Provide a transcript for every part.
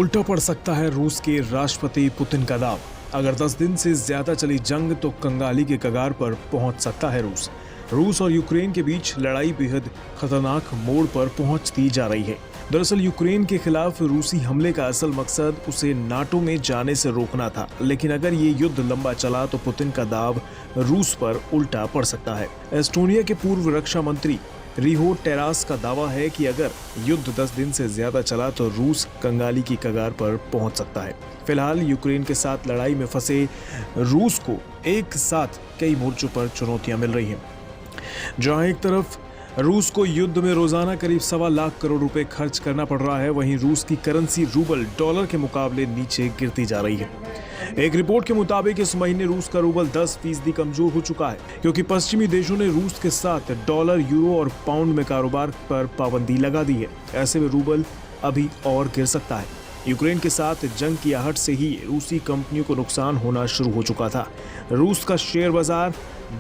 उल्टा पड़ सकता है रूस के राष्ट्रपति पुतिन का दाव। अगर 10 दिन से ज्यादा चली जंग तो कंगाली के कगार पर पहुंच सकता है रूस। रूस और यूक्रेन के बीच लड़ाई बेहद खतरनाक मोड़ पर पहुंचती जा रही है। दरअसल यूक्रेन के खिलाफ रूसी हमले का असल मकसद उसे नाटो में जाने से रोकना था, लेकिन अगर ये युद्ध लंबा चला तो पुतिन का दाव रूस पर उल्टा पड़ सकता है। एस्टोनिया के पूर्व रक्षा मंत्री रिहो टेरास का दावा है कि अगर युद्ध 10 दिन से ज्यादा चला तो रूस कंगाली की कगार पर पहुंच सकता है। फिलहाल यूक्रेन के साथ लड़ाई में फंसे रूस को एक साथ कई मोर्चों पर चुनौतियां मिल रही हैं। जहां एक तरफ रूस को युद्ध में रोजाना करीब 1.25 लाख करोड़ रुपए खर्च करना पड़ रहा है, वहीं रूस की करेंसी रूबल डॉलर के मुकाबले नीचे गिरती जा रही है। एक रिपोर्ट के मुताबिक इस महीने रूस का रूबल 10% कमजोर हो चुका है, क्योंकि पश्चिमी देशों ने रूस के साथ डॉलर, यूरो और पाउंड में कारोबार पर पाबंदी लगा दी है। ऐसे में रूबल अभी और गिर सकता है। यूक्रेन के साथ जंग की आहट से ही रूसी कंपनियों को नुकसान होना शुरू हो चुका था। रूस का शेयर बाजार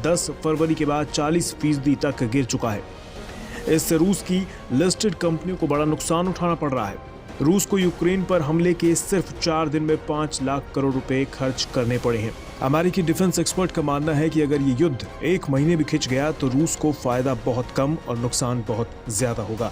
10 फरवरी के बाद 40% तक गिर चुका है। इससे रूस की लिस्टेड कंपनियों को बड़ा नुकसान उठाना पड़ रहा है। रूस को यूक्रेन पर हमले के सिर्फ 4 दिन में 5 लाख करोड़ रुपए खर्च करने पड़े हैं। अमेरिकी डिफेंस एक्सपर्ट का मानना है कि अगर ये युद्ध 1 महीने भी खिंच गया तो रूस को फायदा बहुत कम और नुकसान बहुत ज्यादा होगा।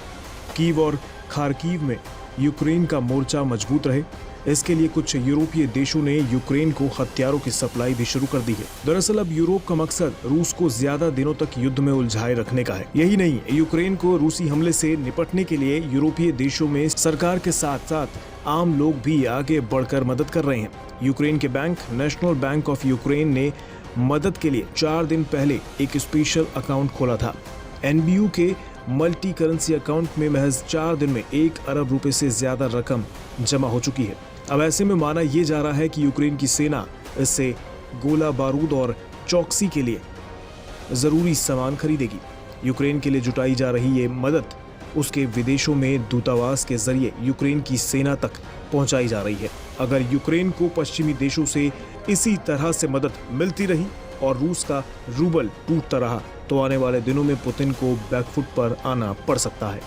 कीव और खार्किव में यूक्रेन का मोर्चा मजबूत रहे, इसके लिए कुछ यूरोपीय देशों ने यूक्रेन को हथियारों की सप्लाई भी शुरू कर दी है। दरअसल अब यूरोप का मकसद रूस को ज्यादा दिनों तक युद्ध में उलझाए रखने का है। यही नहीं, यूक्रेन को रूसी हमले से निपटने के लिए यूरोपीय देशों में सरकार के साथ साथ आम लोग भी आगे बढ़कर मदद कर रहे हैं। यूक्रेन के bank national bank of Ukraine ने मदद के लिए 4 दिन पहले एक स्पेशल अकाउंट खोला था। एनबीयू के मल्टी करेंसी अकाउंट में महज 4 दिन में 1 अरब रुपए से ज्यादा रकम जमा हो चुकी है। अब ऐसे में माना यह जा रहा है कि यूक्रेन की सेना इससे गोला बारूद और चौकसी के लिए जरूरी सामान खरीदेगी। यूक्रेन के लिए जुटाई जा रही ये मदद उसके विदेशों में दूतावास के जरिए यूक्रेन की सेना तक पहुंचाई जा रही है। अगर यूक्रेन को पश्चिमी देशों से इसी तरह से मदद मिलती रही और रूस का रूबल टूटता रहा तो आने वाले दिनों में पुतिन को बैकफुट पर आना पड़ सकता है।